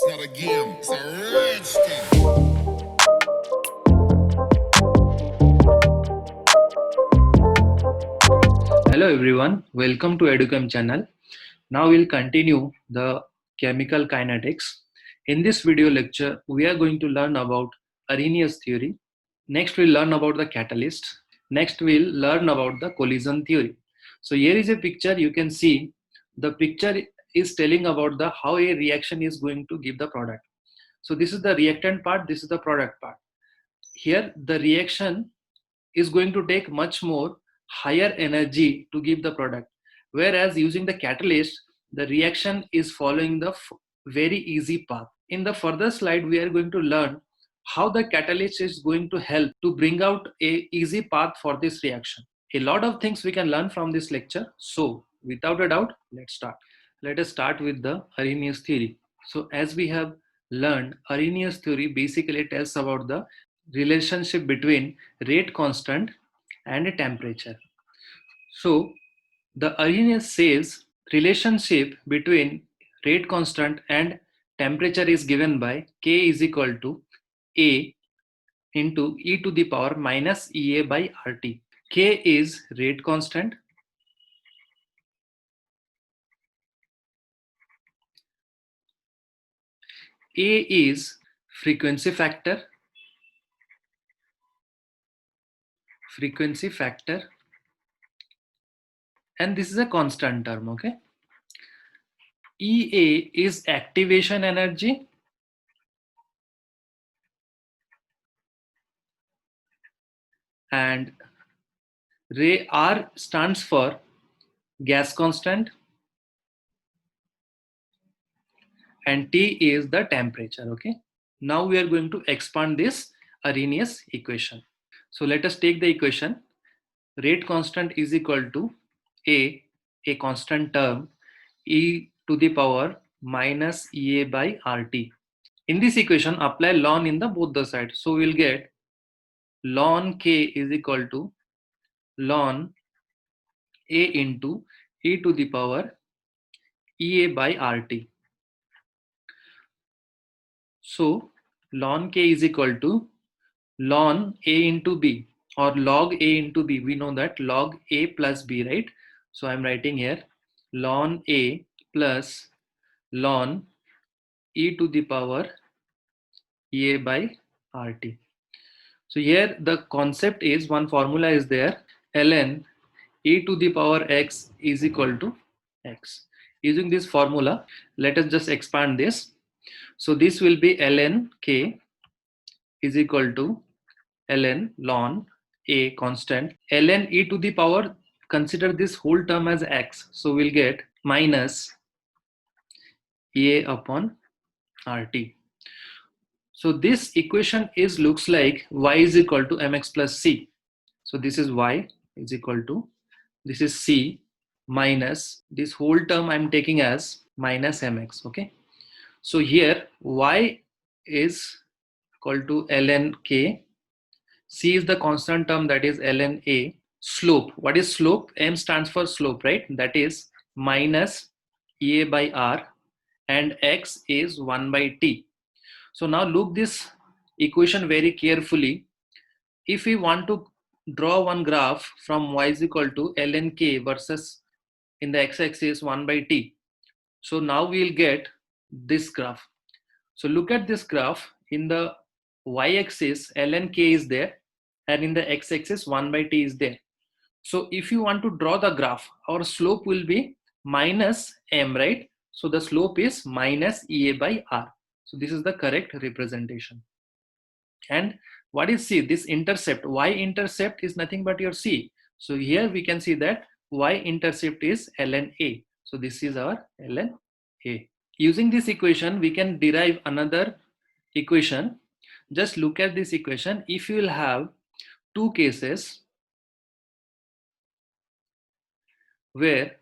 not a game, it's a rich thing. Hello everyone, welcome to Educhem channel. Now we'll continue the chemical kinetics. In this video lecture, we are going to learn about Arrhenius theory. Next we'll learn about the catalyst. Next we'll learn about the collision theory. So here is a picture. You can see the picture is telling about the how a reaction is going to give the product. So this is the reactant part, this is the product part. Here the reaction is going to take much more higher energy to give the product, whereas using the catalyst the reaction is following the very easy path. In the further slide we are going to learn how the catalyst is going to help to bring out a easy path for this reaction. A lot of things we can learn from this lecture, so without a doubt let's start. Let us start with the Arrhenius theory. So as we have learned, Arrhenius theory basically tells about the relationship between rate constant and a temperature. So the Arrhenius says relationship between rate constant and temperature is given by K is equal to A into e to the power minus EA by RT. K is rate constant, A is frequency factor, and this is a constant term, okay? EA is activation energy, and R stands for gas constant, and T is the temperature, okay? Now we are going to expand this Arrhenius equation. So let us take the equation. Rate constant is equal to A constant term, e to the power minus EA by RT. In this equation, apply ln in the both the sides. So we'll get ln K is equal to ln A into e to the power EA by RT. So ln K is equal to ln A into B, or log A into B. We know that log A plus B, right? So I'm writing here ln A plus ln e to the power EA by RT. So here the concept is, one formula is there, ln e to the power x is equal to x. Using this formula, let us just expand this. So this will be ln K is equal to ln A constant, ln e to the power, consider this whole term as x. So we'll get minus A upon RT. So this equation is looks like y is equal to mx plus c. So this is y is equal to, this is c minus this whole term I'm taking as minus mx, okay? So here y is equal to ln k, c is the constant term, that is ln a. Slope, what is slope? M stands for slope, right? That is minus EA by R, and x is 1 by t. So now look this equation very carefully. If we want to draw one graph from y is equal to ln k versus in the x-axis 1 by t, so now we'll get this graph. So look at this graph. In the y-axis ln k is there, and in the x-axis 1 by t is there. So if you want to draw the graph, our slope will be minus m, right? So the slope is minus EA by R. So this is the correct representation. And what is C? This intercept, y-intercept is nothing but your C. So here we can see that y-intercept is ln A. So this is our ln A. Using this equation, we can derive another equation. Just look at this equation. If you will have two cases where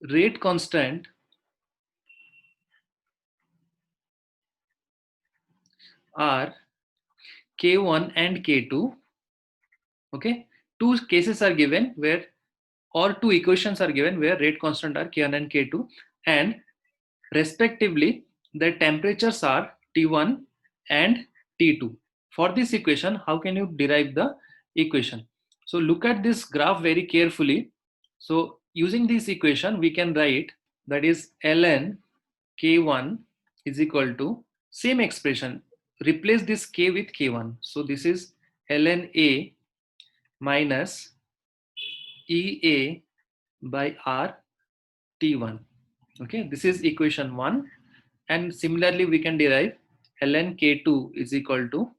rate constant are K1 and K2, okay? Two cases are given where, or two equations are given where rate constant are K1 and K2, and Respectively, their temperatures are T1 and T2. For this equation, how can you derive the equation? So look at this graph very carefully. So using this equation, we can write that is ln K1 is equal to same expression. Replace this K with K1. So this is ln A minus EA by R T1. Okay, this is equation 1. And similarly, we can derive ln K2 is equal to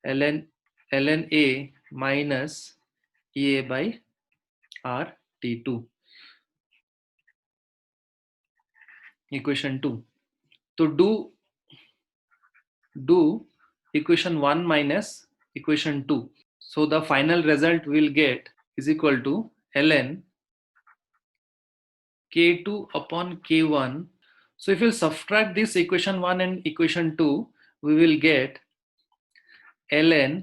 ln A minus EA by R T2. Equation 2. So do equation 1 minus equation 2. So the final result we'll get is equal to ln K2 upon K1. So if you subtract this equation 1 and equation 2, we will get ln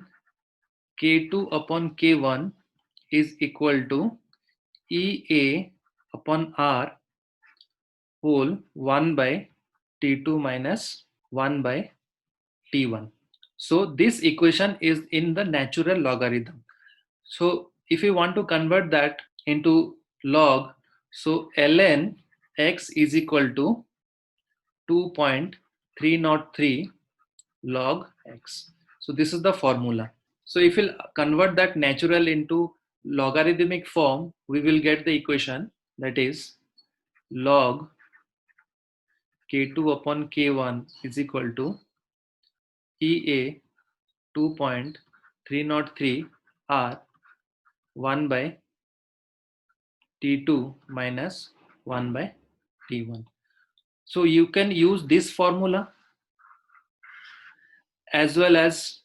K2 upon K1 is equal to EA upon R whole 1 by T2 minus 1 by T1. So this equation is in the natural logarithm. So if you want to convert that into log, so ln x is equal to 2.303 log x. So this is the formula. So if we'll convert that natural into logarithmic form, we will get the equation that is log K2 upon K1 is equal to EA 2.303 R 1 by T2 minus 1 by T1. So you can use this formula as well as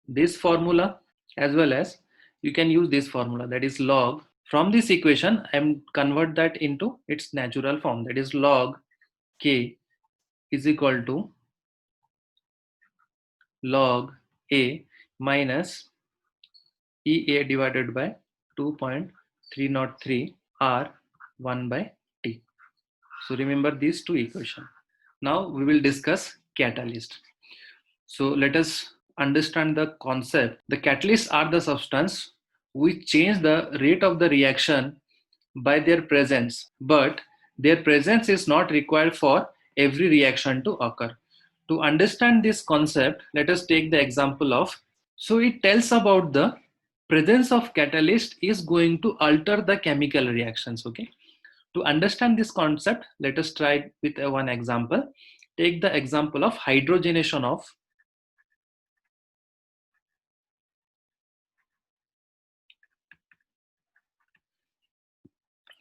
this formula, as well as you can use this formula, that is log. From this equation, I am convert that into its natural form, that is log K is equal to log A minus EA divided by 2.303 R 1 by T. So remember these two equations. Now we will discuss catalyst. So let us understand the concept. The catalysts are the substance which change the rate of the reaction by their presence, but their presence is not required for every reaction to occur. To understand this concept, let us take the example of, so it tells about the presence of catalyst is going to alter the chemical reactions. Okay. To understand this concept, let us try with one example. Take the example of hydrogenation of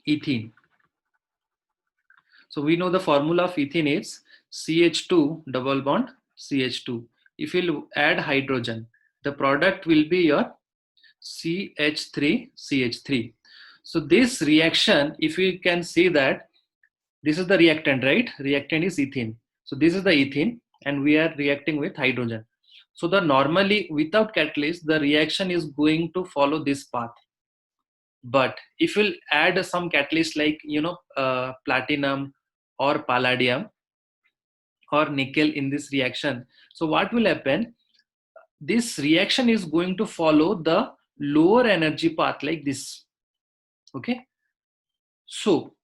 ethene. So we know the formula of ethene is CH2 double bond CH2. If you add hydrogen, the product will be your CH3CH3. So this reaction, if you can see that this is the reactant, right? Reactant is ethene. So this is the ethene and we are reacting with hydrogen. So the normally without catalyst, the reaction is going to follow this path. But if we'll add some catalyst like platinum or palladium or nickel in this reaction, so what will happen, this reaction is going to follow the lower energy path like this. Okay, so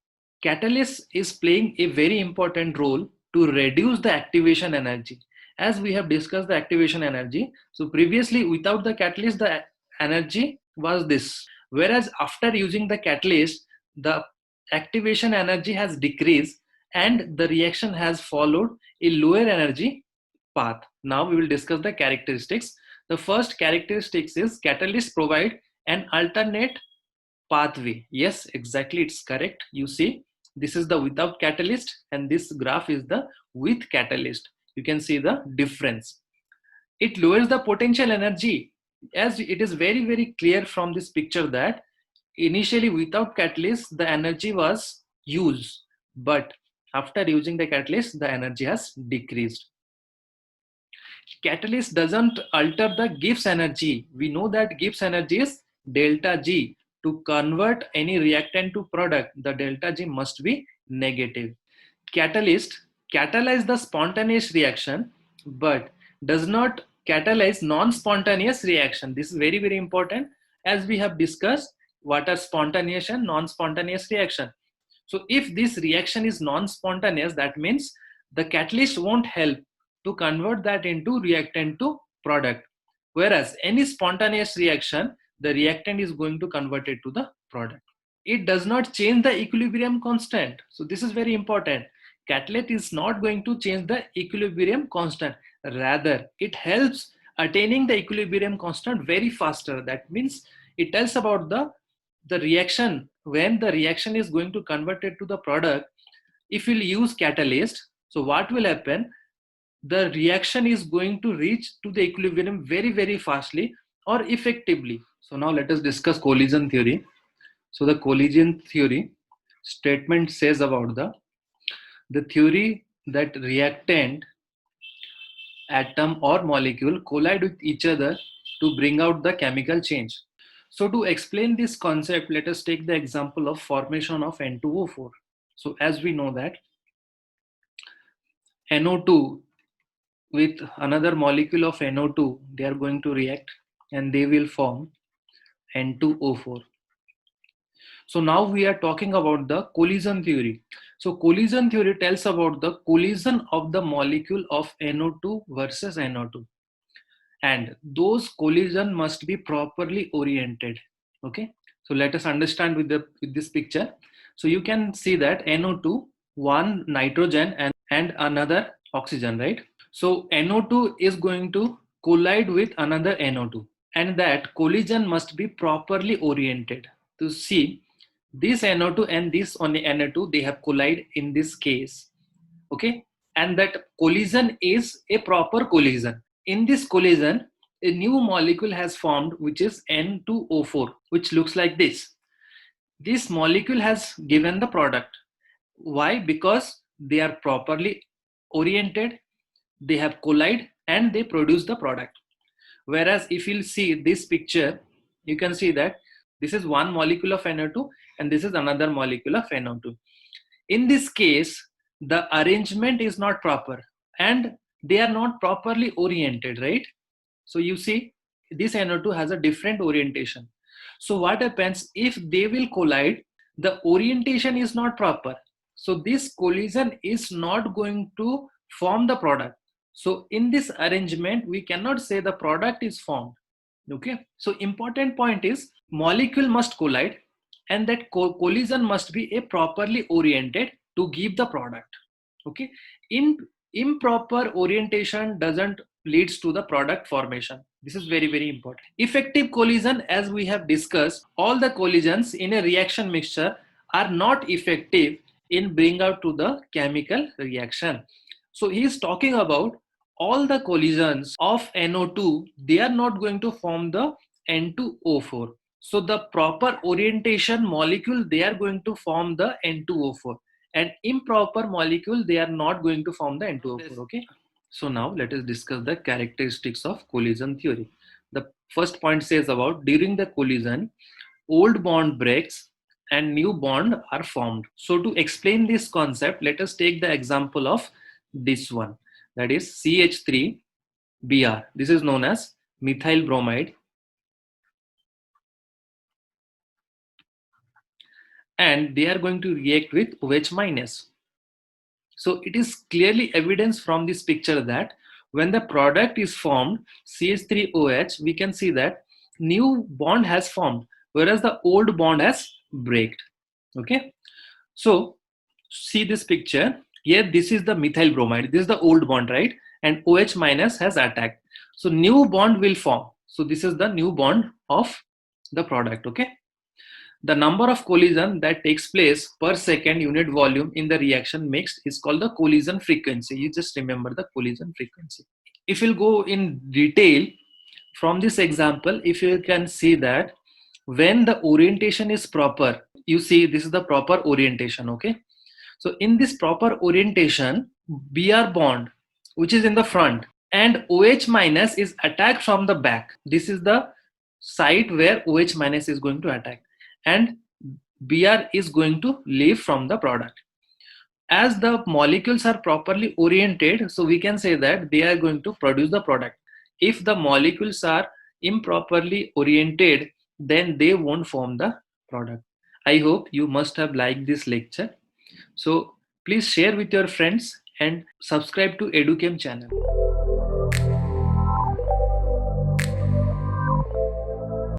catalyst is playing a very important role to reduce the activation energy. As we have discussed the activation energy, so previously without the catalyst the energy was this, whereas after using the catalyst the activation energy has decreased and the reaction has followed a lower energy path. Now we will discuss the characteristics. The first characteristics is catalyst provide an alternate pathway. Yes, exactly, it's correct. You see, this is the without catalyst and this graph is the with catalyst. You can see the difference. It lowers the potential energy, as it is very clear from this picture that initially without catalyst the energy was used, but after using the catalyst the energy has decreased. Catalyst doesn't alter the Gibbs energy. We know that Gibbs energy is delta G. To convert any reactant to product, the delta G must be negative. Catalyst catalyze the spontaneous reaction but does not catalyze non-spontaneous reaction. This is very, very important, as we have discussed what are spontaneous and non-spontaneous reaction. So if this reaction is non-spontaneous, that means the catalyst won't help to convert that into reactant to product. Whereas any spontaneous reaction, the reactant is going to convert it to the product. It does not change the equilibrium constant. So this is very important. Catalyst is not going to change the equilibrium constant. Rather, it helps attaining the equilibrium constant very faster. That means it tells about the reaction. When the reaction is going to convert it to the product, if we'll use catalyst, so what will happen? The reaction is going to reach to the equilibrium very, very fastly or effectively. So now let us discuss collision theory. So the collision theory statement says about the theory that reactant, atom or molecule collide with each other to bring out the chemical change. So to explain this concept, let us take the example of formation of N2O4. So as we know that NO2 with another molecule of NO2, they are going to react and they will form N2O4. So now we are talking about the collision theory. So collision theory tells about the collision of the molecule of NO2 versus NO2. And those collision must be properly oriented. Okay. So let us understand with this picture. So you can see that NO2, one nitrogen and another oxygen, right? So NO2 is going to collide with another NO2, and that collision must be properly oriented. To see this NO2 and this only NO2, they have collided in this case. Okay, and that collision is a proper collision. In this collision, a new molecule has formed, which is N2O4, which looks like this. This molecule has given the product. Why? Because they are properly oriented, they have collided, and they produce the product. Whereas if you'll see this picture, you can see that this is one molecule of NO2 and this is another molecule of NO2. In this case, the arrangement is not proper and they are not properly oriented, right? So you see this NO2 has a different orientation. So what happens if they will collide? The orientation is not proper. So this collision is not going to form the product. So in this arrangement, we cannot say the product is formed. Okay. So important point is molecule must collide and that collision must be a properly oriented to give the product. Okay. Improper orientation doesn't leads to the product formation. This is very, very important. Effective collision, as we have discussed, all the collisions in a reaction mixture are not effective in bring out to the chemical reaction. So he is talking about all the collisions of NO2, they are not going to form the N2O4. So the proper orientation molecule, they are going to form the N2O4, and improper molecule, they are not going to form the N2O4. Okay. So now let us discuss the characteristics of collision theory. The first point says about during the collision, old bond breaks and new bond are formed. So to explain this concept, let us take the example of this one, that is CH3Br. This is known as methyl bromide, and they are going to react with OH minus. So it is clearly evidence from this picture that when the product is formed, CH3OH, we can see that new bond has formed, whereas the old bond has breaked. Okay. So see this picture. Here, this is the methyl bromide. This is the old bond, right? And OH minus has attacked. So new bond will form. So this is the new bond of the product. Okay. The number of collision that takes place per second unit volume in the reaction mixed is called the collision frequency. You just remember the collision frequency. If we'll go in detail from this example, if you can see that when the orientation is proper, you see this is the proper orientation. Okay. So in this proper orientation, Br bond, which is in the front, and OH minus is attacked from the back. This is the site where OH minus is going to attack, and Br is going to leave from the product. As the molecules are properly oriented, so we can say that they are going to produce the product. If the molecules are improperly oriented, then they won't form the product. I hope you must have liked this lecture. So please share with your friends and subscribe to Educhem channel.